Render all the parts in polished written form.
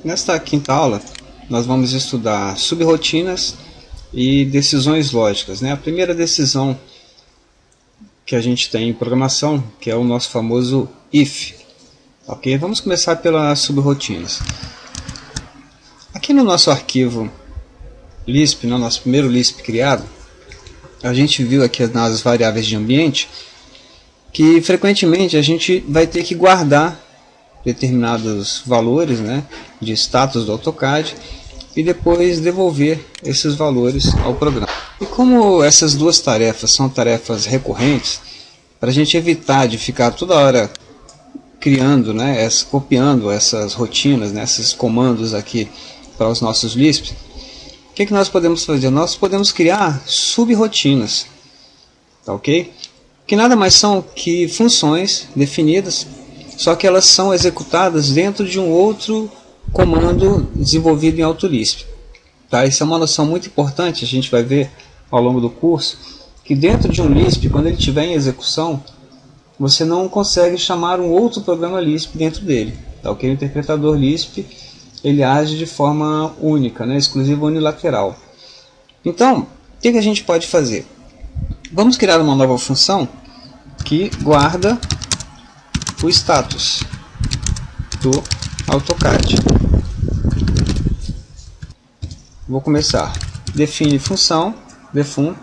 Nesta quinta aula, nós vamos estudar subrrotinas e decisões lógicas, né? A primeira decisão que a gente tem em programação, que é o nosso famoso if. Ok? Vamos começar pelas subrrotinas. Aqui no nosso arquivo Lisp, no nosso primeiro Lisp criado, a gente viu aqui nas variáveis de ambiente que frequentemente a gente vai ter que guardar determinados valores, né, de status do AutoCAD e depois devolver esses valores ao programa. E como essas duas tarefas são tarefas recorrentes, para a gente evitar de ficar toda hora criando, né, copiando essas rotinas, né, esses comandos aqui para os nossos Lisps, o que nós podemos fazer? Nós podemos criar subrrotinas, tá ok? Que nada mais são que funções definidas, só que elas são executadas dentro de um outro comando desenvolvido em AutoLisp. Tá? Isso é uma noção muito importante, a gente vai ver ao longo do curso, que dentro de um Lisp, quando ele estiver em execução, você não consegue chamar um outro programa Lisp dentro dele. Tá? O interpretador Lisp ele age de forma única, né? Exclusiva, unilateral. Então, o que a gente pode fazer? Vamos criar uma nova função que guarda o status do AutoCAD. Vou começar. Define função, defun.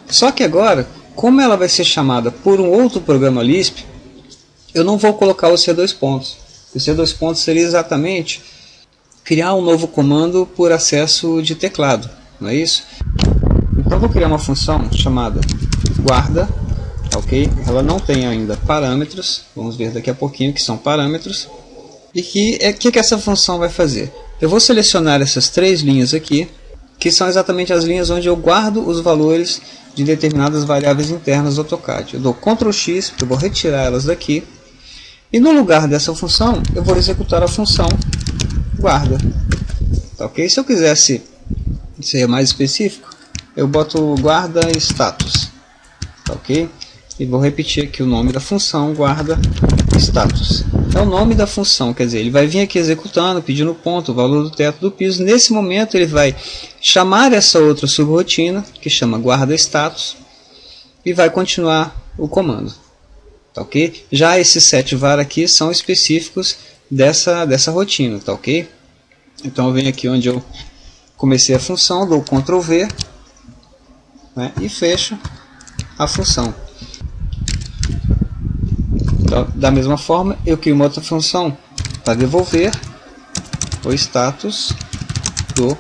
Só que agora, como ela vai ser chamada por um outro programa Lisp, eu não vou colocar o C2 pontos. O C2 pontos seria exatamente criar um novo comando por acesso de teclado, não é isso? Então vou criar uma função chamada guarda. Ok? Ela não tem ainda parâmetros, vamos ver daqui a pouquinho que são parâmetros. E que essa função vai fazer? Eu vou selecionar essas três linhas aqui, que são exatamente as linhas onde eu guardo os valores de determinadas variáveis internas do AutoCAD. Eu dou Ctrl X, eu vou retirar elas daqui, e no lugar dessa função, eu vou executar a função guarda. Tá, ok? Se eu quisesse ser mais específico, eu boto guarda status. Tá, ok? E vou repetir aqui o nome da função guarda status. É o nome da função, quer dizer, ele vai vir aqui executando, pedindo ponto, o valor do teto do piso. Nesse momento ele vai chamar essa outra subrotina, que chama guarda status, e vai continuar o comando. Tá, ok? Já esses setVar aqui são específicos dessa rotina, tá ok? Então eu venho aqui onde eu comecei a função, dou Ctrl V, né, e fecho a função. Então, da mesma forma, eu crio uma outra função para devolver o status do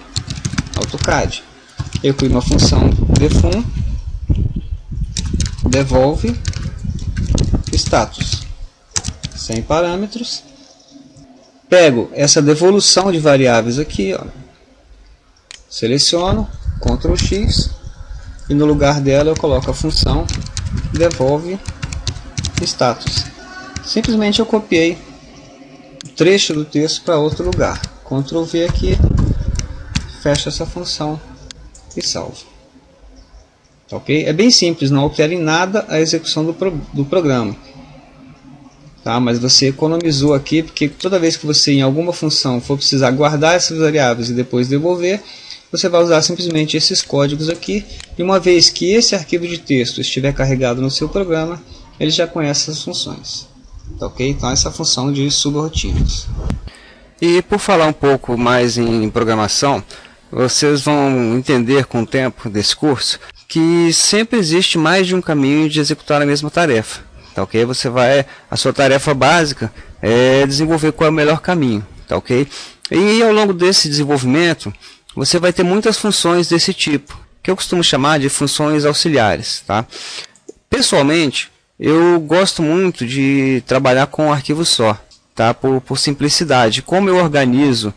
AutoCAD. Eu crio uma função defun, devolve status, sem parâmetros. Pego essa devolução de variáveis aqui, ó, seleciono, Ctrl X, e no lugar dela eu coloco a função devolve status. Simplesmente eu copiei o trecho do texto para outro lugar. Ctrl V aqui, fecho essa função e salvo. Ok? É bem simples, não altera em nada a execução do programa. Tá? Mas você economizou aqui, porque toda vez que você em alguma função for precisar guardar essas variáveis e depois devolver, você vai usar simplesmente esses códigos aqui. E uma vez que esse arquivo de texto estiver carregado no seu programa, ele já conhece as funções. Tá, ok? Então essa é a função de subrrotinas. E por falar um pouco mais em programação, vocês vão entender com o tempo desse curso que sempre existe mais de um caminho de executar a mesma tarefa. Tá, ok? A sua tarefa básica é desenvolver qual é o melhor caminho. Tá, ok? E ao longo desse desenvolvimento, você vai ter muitas funções desse tipo, que eu costumo chamar de funções auxiliares. Tá? Pessoalmente, eu gosto muito de trabalhar com um arquivo só, tá? Por simplicidade. Como eu organizo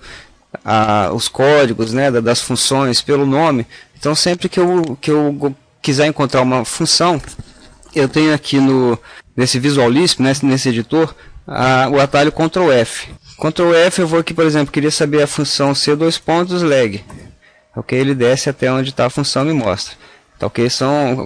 os códigos, né, das funções pelo nome, então sempre que eu quiser encontrar uma função, eu tenho aqui nesse Visual Lisp, nesse editor, o atalho Ctrl F. Ctrl F eu vou aqui, por exemplo, queria saber a função C2 pontos leg. Ok, ele desce até onde está a função e me mostra. Tá, ok?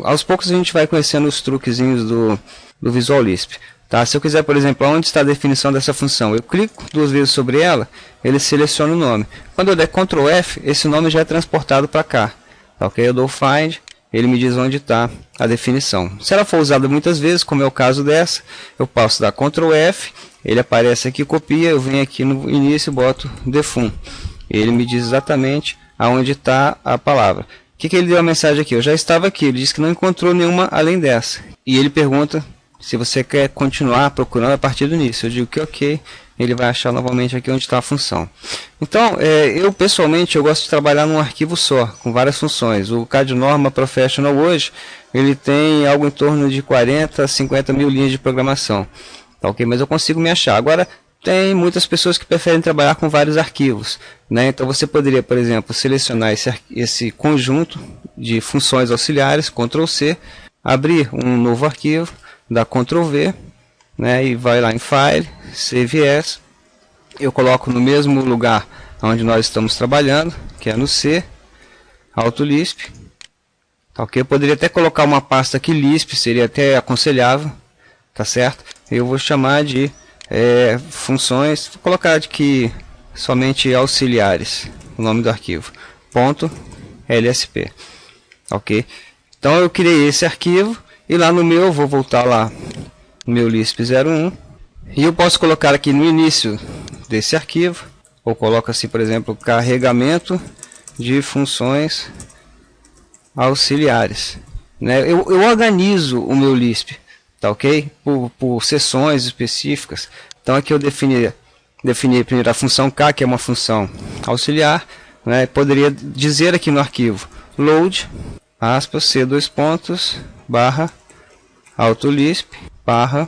Aos poucos a gente vai conhecendo os truquezinhos do Visual Lisp. Tá? Se eu quiser, por exemplo, onde está a definição dessa função, eu clico 2 vezes sobre ela, ele seleciona o nome. Quando eu der Ctrl F, esse nome já é transportado para cá. Tá, ok? Eu dou Find, ele me diz onde está a definição. Se ela for usada muitas vezes, como é o caso dessa, eu posso dar Ctrl F, ele aparece aqui, copia, eu venho aqui no início e boto Defun. Ele me diz exatamente aonde está a palavra. O que ele deu a mensagem aqui? Eu já estava aqui, ele disse que não encontrou nenhuma além dessa. E ele pergunta se você quer continuar procurando a partir do início. Eu digo que ok, ele vai achar novamente aqui onde está a função. Então, eu pessoalmente eu gosto de trabalhar num arquivo só, com várias funções. O CAD-Norma Professional hoje, ele tem algo em torno de 40 a 50 mil linhas de programação. Tá, ok? Mas eu consigo me achar. Agora, tem muitas pessoas que preferem trabalhar com vários arquivos, né? Então você poderia, por exemplo, selecionar esse conjunto de funções auxiliares, Ctrl C, abrir um novo arquivo, dá Ctrl V, né, e vai lá em File, Save As. Eu coloco no mesmo lugar onde nós estamos trabalhando, que é no C, AutoLisp. Tá, ok? Eu poderia até colocar uma pasta aqui Lisp, seria até aconselhável, tá certo? Eu vou chamar de funções, vou colocar aqui somente auxiliares, o nome do arquivo, .lsp, ok? Então eu criei esse arquivo. E lá no meu, vou voltar lá no meu Lisp 01. E eu posso colocar aqui no início desse arquivo. Ou coloco assim, por exemplo, carregamento de funções auxiliares. Né? Eu organizo o meu Lisp, tá ok? Por seções específicas. Então aqui eu defini primeiro a função K, que é uma função auxiliar. Né? Poderia dizer aqui no arquivo load, aspas, C2 barra AutoLisp barra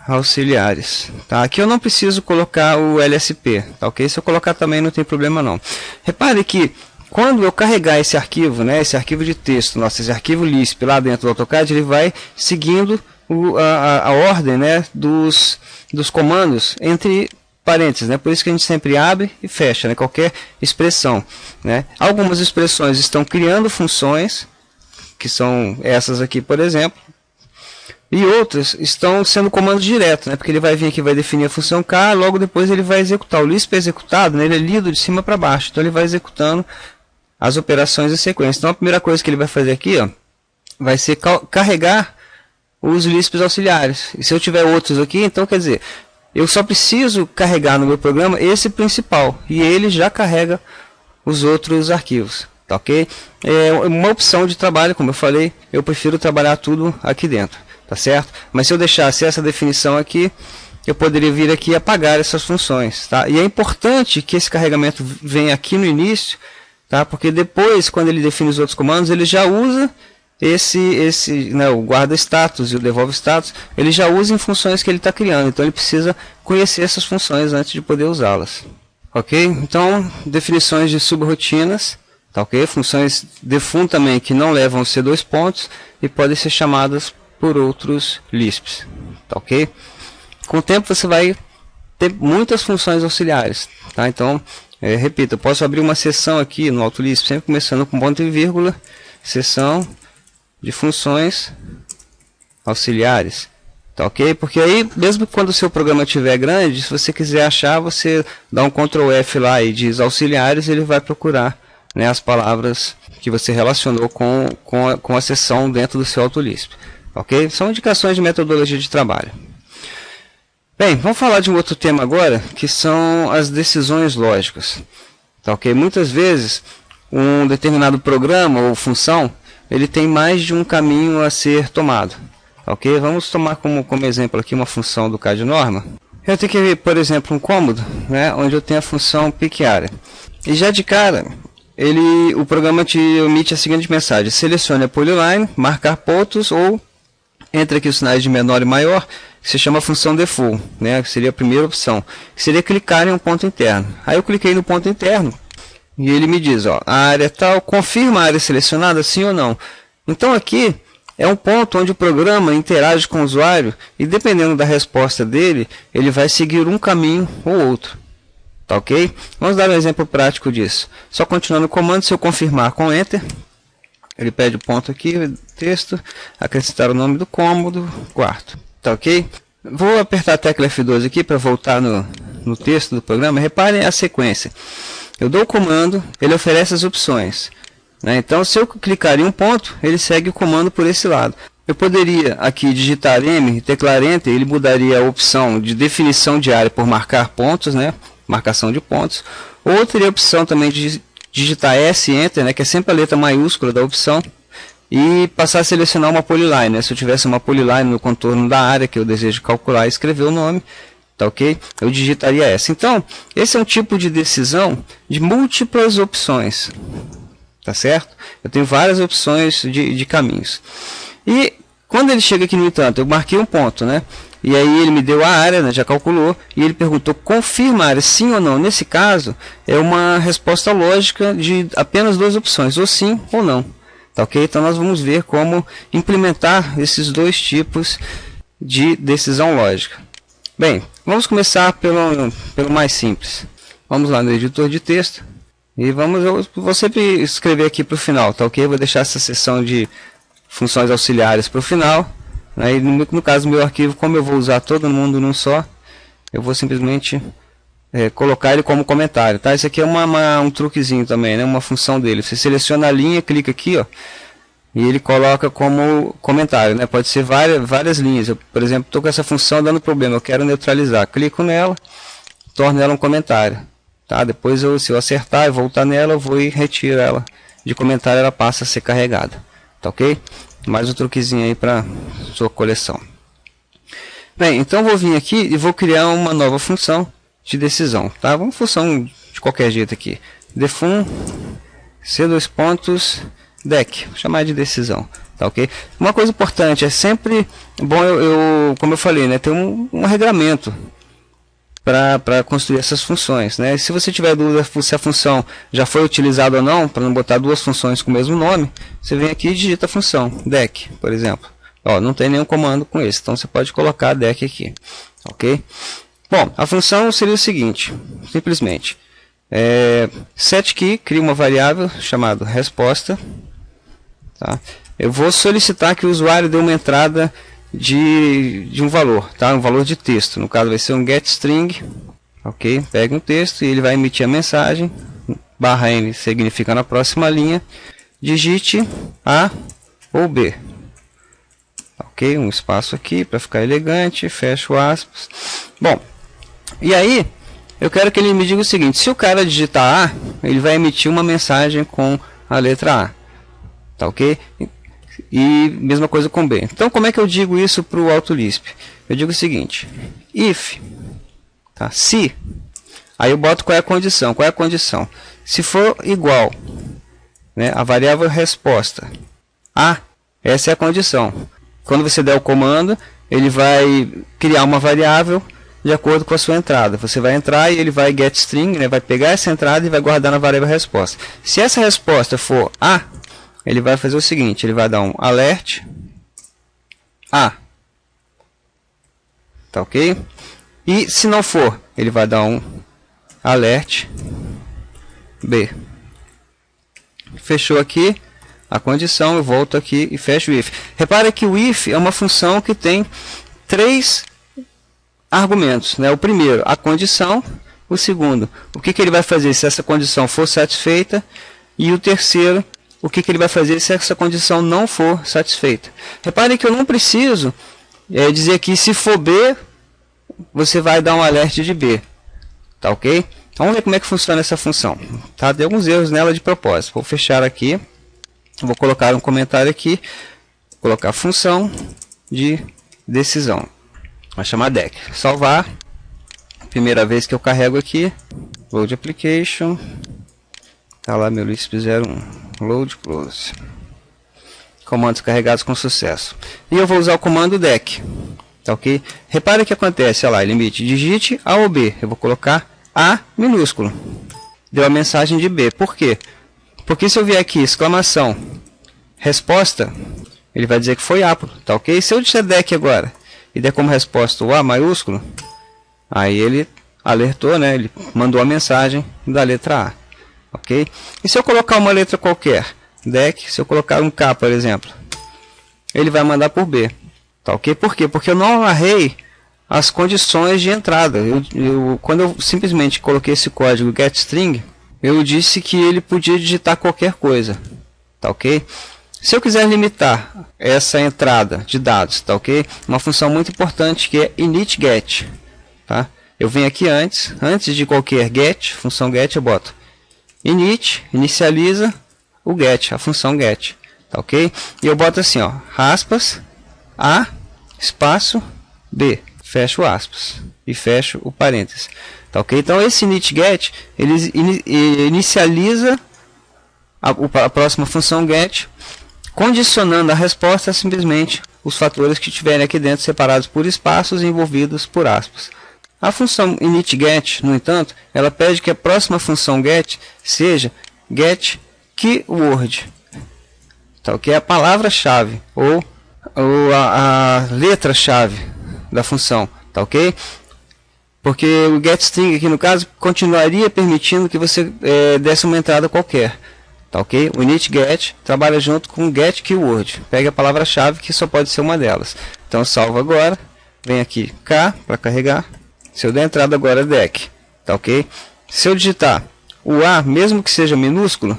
auxiliares. Tá? Aqui eu não preciso colocar o LSP, tá ok? Se eu colocar também não tem problema não. Repare que quando eu carregar esse arquivo, né, esse arquivo de texto, esse arquivo Lisp lá dentro do AutoCAD, ele vai seguindo a ordem, né, dos comandos entre parênteses, né? Por isso que a gente sempre abre e fecha, né, qualquer expressão. Né? Algumas expressões estão criando funções, que são essas aqui, por exemplo. E outras estão sendo comandos diretos, né? Porque ele vai vir aqui, vai definir a função K, logo depois ele vai executar. O Lisp é executado, né? Ele é lido de cima para baixo, então ele vai executando as operações em sequência. Então a primeira coisa que ele vai fazer aqui, ó, vai ser carregar os Lisps auxiliares. E se eu tiver outros aqui, então quer dizer, eu só preciso carregar no meu programa esse principal, e ele já carrega os outros arquivos. Tá, ok? É uma opção de trabalho, como eu falei, eu prefiro trabalhar tudo aqui dentro. Tá certo? Mas se eu deixasse essa definição aqui, eu poderia vir aqui e apagar essas funções. Tá? E é importante que esse carregamento venha aqui no início, tá? Porque depois, quando ele define os outros comandos, ele já usa né, o guarda status e o devolve status, ele já usa em funções que ele está criando. Então ele precisa conhecer essas funções antes de poder usá-las. Ok? Então, definições de subrotinas. Tá, ok? Funções defun também que não levam C2 pontos e podem ser chamadas por outros Lisps, tá, ok? Com o tempo você vai ter muitas funções auxiliares, tá? Então, repito, eu posso abrir uma seção aqui no AutoLisp, sempre começando com ponto e vírgula, seção de funções auxiliares, tá, ok? Porque aí, mesmo quando o seu programa estiver grande, se você quiser achar, você dá um Ctrl F lá e diz auxiliares, ele vai procurar, né, as palavras que você relacionou com a seção dentro do seu AutoLisp. Ok? São indicações de metodologia de trabalho. Bem, vamos falar de um outro tema agora, que são as decisões lógicas. Tá, ok? Muitas vezes, um determinado programa ou função, ele tem mais de um caminho a ser tomado. Tá, ok? Vamos tomar como exemplo aqui uma função do CAD-Norma. Eu tenho que ver, por exemplo, um cômodo, né, onde eu tenho a função pick-area. E já de cara, o programa te emite a seguinte mensagem: selecione a polyline, marcar pontos ou entre aqui os sinais de menor e maior, que se chama função default, né, que seria a primeira opção, que seria clicar em um ponto interno. Aí eu cliquei no ponto interno e ele me diz, ó, a área tal, confirma a área selecionada, sim ou não. Então aqui é um ponto onde o programa interage com o usuário e dependendo da resposta dele, ele vai seguir um caminho ou outro. Tá, ok? Vamos dar um exemplo prático disso. Só continuando o comando, se eu confirmar com Enter, ele pede o ponto aqui, texto, acrescentar o nome do cômodo, quarto. Tá, ok? Vou apertar a tecla F12 aqui para voltar no texto do programa. Reparem a sequência. Eu dou o comando, ele oferece as opções, né? Então, se eu clicar em um ponto, ele segue o comando por esse lado. Eu poderia aqui digitar M, teclar Enter, ele mudaria a opção de definição de área por marcar pontos, né? Marcação de pontos. Ou teria a opção também de digitar S, Enter, né? Que é sempre a letra maiúscula da opção. E passar a selecionar uma polyline, né? Se eu tivesse uma polyline no contorno da área que eu desejo calcular e escrever o nome, tá ok? Eu digitaria essa. Então, esse é um tipo de decisão de múltiplas opções, tá certo? Eu tenho várias opções de caminhos. E quando ele chega aqui, no entanto, eu marquei um ponto, né? E aí ele me deu a área, né? Já calculou, e ele perguntou, confirma a área, sim ou não? Nesse caso, é uma resposta lógica de apenas duas opções, ou sim ou não. Tá ok? Então nós vamos ver como implementar esses dois tipos de decisão lógica. Bem, vamos começar pelo mais simples. Vamos lá no editor de texto e eu vou sempre escrever aqui para o final, tá ok? Vou deixar essa seção de funções auxiliares para o final, né? E no caso do meu arquivo, como eu vou usar todo mundo num só, eu vou simplesmente colocar ele como comentário, tá? Isso aqui é um truquezinho também, né? Uma função dele. Você seleciona a linha, clica aqui, ó, e ele coloca como comentário, né? Pode ser várias linhas. Eu, por exemplo, estou com essa função dando problema, eu quero neutralizar. Clico nela, torno ela um comentário, tá? Depois, se eu acertar e voltar nela, eu vou e retiro ela de comentário, ela passa a ser carregada, tá ok? Mais um truquezinho aí para sua coleção. Bem, então vou vir aqui e vou criar uma nova função de decisão, tá? Uma função de qualquer jeito aqui. Defun C2.dec, vou chamar de decisão, tá ok? Uma coisa importante, é sempre bom como eu falei, né, ter um regramento para construir essas funções, né? Se você tiver dúvida se a função já foi utilizada ou não, para não botar duas funções com o mesmo nome, você vem aqui e digita a função dec, por exemplo. Ó, não tem nenhum comando com esse, então você pode colocar dec aqui, ok? Bom, a função seria o seguinte, simplesmente, setKey, cria uma variável chamada resposta, tá? Eu vou solicitar que o usuário dê uma entrada de um valor, tá? Um valor de texto, no caso vai ser um getString, ok? Pega um texto e ele vai emitir a mensagem, /n significa na próxima linha, digite A ou B. Ok, um espaço aqui para ficar elegante, fecho aspas. Bom, e aí eu quero que ele me diga o seguinte, se o cara digitar A, ele vai emitir uma mensagem com a letra A, tá ok? E mesma coisa com B. Então como é que eu digo isso para o AutoLisp? Eu digo o seguinte, if, tá? Se, aí eu boto qual é a condição, se for igual, né, a variável resposta A, essa é a condição. Quando você der o comando, ele vai criar uma variável de acordo com a sua entrada. Você vai entrar e ele vai getString, né, vai pegar essa entrada e vai guardar na variável resposta. Se essa resposta for A, ele vai fazer o seguinte, ele vai dar um alert A. Tá ok? E se não for, ele vai dar um alert B. Fechou aqui a condição, eu volto aqui e fecho o if. Repara que o if é uma função que tem três argumentos, né? O primeiro, a condição. O segundo, o que ele vai fazer se essa condição for satisfeita. E o terceiro, o que ele vai fazer se essa condição não for satisfeita. Repare que eu não preciso dizer aqui, se for B, você vai dar um alert de B. Tá ok? Vamos ver como é que funciona essa função. Tá? Tem alguns erros nela de propósito. Vou fechar aqui. Vou colocar um comentário aqui, colocar função de decisão, vai chamar dec, salvar, primeira vez que eu carrego aqui, load application, tá lá meu Lisp 01, load close, comandos carregados com sucesso, e eu vou usar o comando dec, tá ok? Repare o que acontece, olha lá, limite, digite A ou B, eu vou colocar A minúsculo, deu a mensagem de B, por quê? Porque se eu vier aqui, exclamação, resposta, ele vai dizer que foi A, tá ok? Se eu disser dec agora, e der como resposta o A maiúsculo, aí ele alertou, né? Ele mandou a mensagem da letra A, ok? E se eu colocar uma letra qualquer, dec, se eu colocar um K, por exemplo, ele vai mandar por B, tá ok? Por quê? Porque eu não amarrei as condições de entrada. Quando eu simplesmente coloquei esse código getString, eu disse que ele podia digitar qualquer coisa, tá ok? Se eu quiser limitar essa entrada de dados, tá ok? Uma função muito importante que é initGet, tá? Eu venho aqui antes de qualquer get, função get, eu boto init, inicializa o get, a função get, tá ok? E eu boto assim, ó, aspas, a, espaço, b, fecho aspas e fecho o parênteses, tá ok? Então esse initGet, ele inicializa a próxima função get, condicionando a resposta a simplesmente os fatores que estiverem aqui dentro separados por espaços e envolvidos por aspas. A função initGet, no entanto, ela pede que a próxima função get seja getKeyword, tá, que é a palavra-chave ou a letra-chave da função, tá ok? Porque o getString aqui no caso continuaria permitindo que você desse uma entrada qualquer, tá ok? O initGet trabalha junto com o getKeyword, pega a palavra-chave que só pode ser uma delas. Então salvo agora, vem aqui K para carregar. Se eu der entrada agora dec, tá ok? Se eu digitar o A, mesmo que seja minúsculo,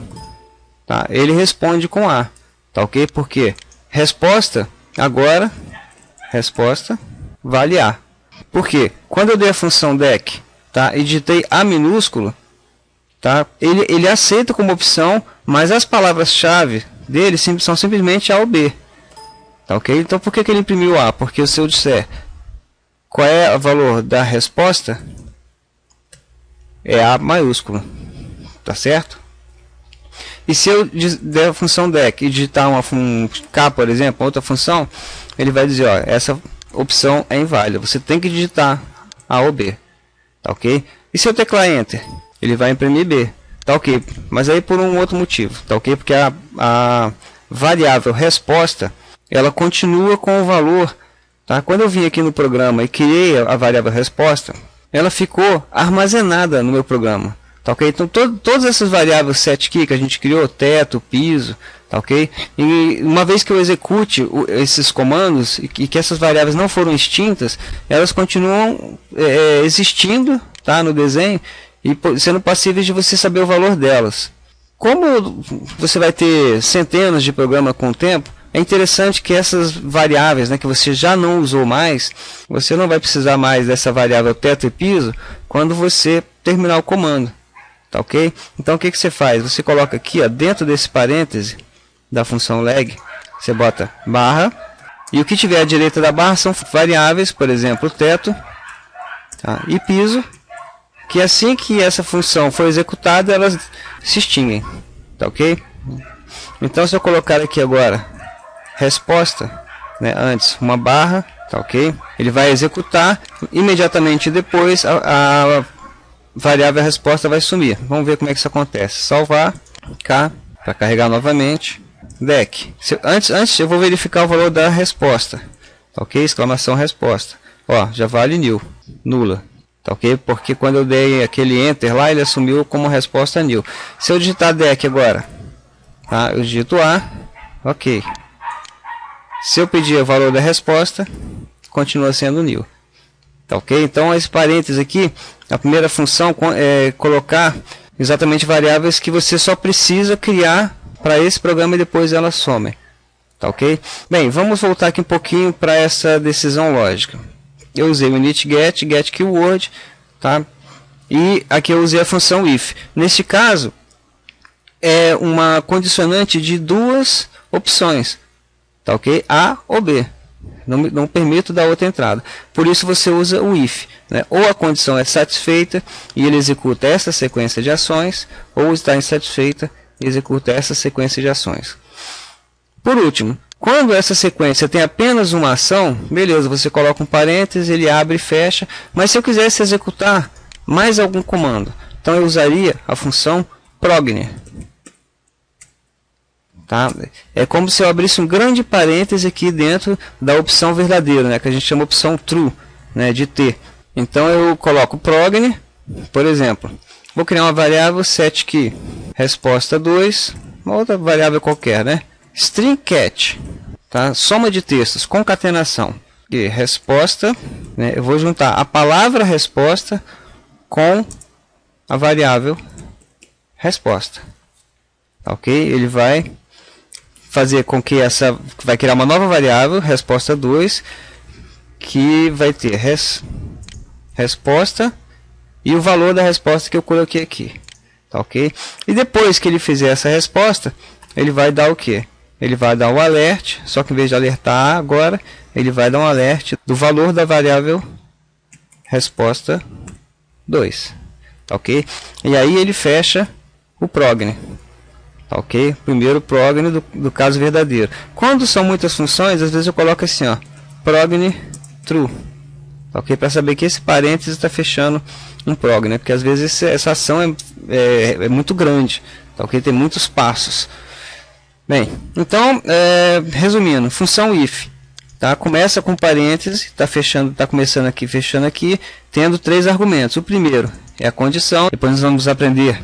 tá, ele responde com A, tá ok? Porque resposta agora, resposta vale A. Porque quando eu dei a função dec, tá, e digitei A minúsculo, tá, ele aceita como opção, mas as palavras-chave dele são simplesmente A ou B, tá ok? Então por que ele imprimiu A? Porque se eu disser qual é o valor da resposta, é A maiúsculo, tá certo? E se eu der a função dec e digitar um K, por exemplo, outra função, ele vai dizer, ó, essa opção é inválida, você tem que digitar A ou B, tá ok? E se eu teclar Enter, ele vai imprimir B, tá ok? Mas aí por um outro motivo, tá ok? Porque a variável resposta, ela continua com o valor. Tá? Quando eu vim aqui no programa e criei a variável resposta, ela ficou armazenada no meu programa. Tá, okay? Então todas essas variáveis set key que a gente criou, teto, piso, tá, okay? E uma vez que eu execute esses comandos e que essas variáveis não foram extintas, elas continuam existindo, tá, no desenho e sendo passíveis de você saber o valor delas. Como você vai ter centenas de programas com o tempo, é interessante que essas variáveis, né, que você já não usou mais, você não vai precisar mais dessa variável teto e piso quando você terminar o comando, tá ok? Então o que você faz? Você coloca aqui, ó, dentro desse parêntese da função leg, você bota barra, e o que tiver à direita da barra são variáveis, por exemplo, teto, tá, e piso, que assim que essa função for executada, elas se extinguem, tá ok? Então se eu colocar aqui agora resposta, né, antes uma barra, tá ok? Ele vai executar, imediatamente depois a variável resposta vai sumir. Vamos ver como é que isso acontece. Salvar, K, para carregar novamente, dec. Antes eu vou verificar o valor da resposta, tá ok? Exclamação resposta. Ó, já vale nil, nula, tá ok? Porque quando eu dei aquele enter lá, ele assumiu como resposta nil. Se eu digitar dec agora, tá? Eu digito A, ok. Se eu pedir o valor da resposta, continua sendo nil. Tá ok? Então, esse parênteses aqui, a primeira função é colocar exatamente variáveis que você só precisa criar para esse programa e depois elas somem. Tá ok? Bem, vamos voltar aqui um pouquinho para essa decisão lógica. Eu usei o initGet, getKeyword, tá? E aqui eu usei a função if. Neste caso, é uma condicionante de duas opções. Tá ok? A ou B. Não permito dar outra entrada. Por isso você usa o if, né? Ou a condição é satisfeita e ele executa essa sequência de ações, ou está insatisfeita e executa essa sequência de ações. Por último, quando essa sequência tem apenas uma ação, beleza, você coloca um parênteses, ele abre e fecha. Mas se eu quisesse executar mais algum comando, então eu usaria a função progner. Tá? É como se eu abrisse um grande parêntese aqui dentro da opção verdadeira, né? Que a gente chama opção true, né? De T. Então eu coloco progner, por exemplo, vou criar uma variável set key, resposta 2, uma outra variável qualquer, né? String cat, tá? Soma de textos, concatenação, E resposta, né, eu vou juntar a palavra resposta com a variável resposta. Ok? Ele vai fazer com que vai criar uma nova variável, resposta 2, que vai ter resposta e o valor da resposta que eu coloquei aqui. Tá ok? E depois que ele fizer essa resposta, ele vai dar o que? Ele vai dar o alert, só que em vez de alertar agora, ele vai dar um alert do valor da variável resposta 2. Tá ok? E aí ele fecha o progn. Tá ok? Primeiro progn do caso verdadeiro. Quando são muitas funções, às vezes eu coloco assim, ó, progn true. Tá ok? Para saber que esse parênteses está fechando um prog, né? Porque às vezes essa ação é muito grande, tá ok? Tem muitos passos. Bem, então, resumindo, função if, tá? Começa com parênteses, tá começando aqui, fechando aqui, tendo 3 argumentos. O primeiro é a condição, depois nós vamos aprender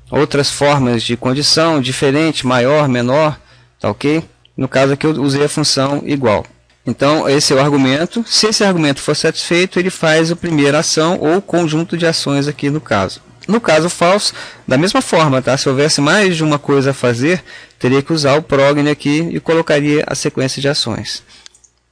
outras formas de condição, diferente, maior, menor, tá ok? No caso aqui eu usei a função igual. Então, esse é o argumento. Se esse argumento for satisfeito, ele faz a primeira ação ou conjunto de ações aqui no caso. No caso false, da mesma forma, tá? Se houvesse mais de uma coisa a fazer, teria que usar o progn aqui e colocaria a sequência de ações.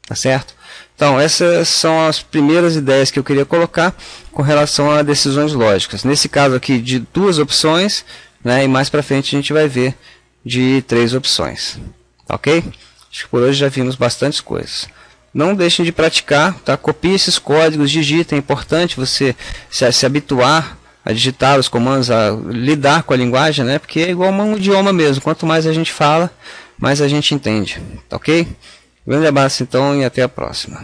Tá certo? Então, essas são as primeiras ideias que eu queria colocar com relação a decisões lógicas. Nesse caso aqui, de 2 opções, né? E mais para frente a gente vai ver de 3 opções. Ok? Acho que por hoje já vimos bastantes coisas. Não deixem de praticar, tá? Copie esses códigos, digite. É importante você se habituar a digitar os comandos, a lidar com a linguagem, né? Porque é igual um idioma mesmo. Quanto mais a gente fala, mais a gente entende. Tá ok? Grande abraço então e até a próxima.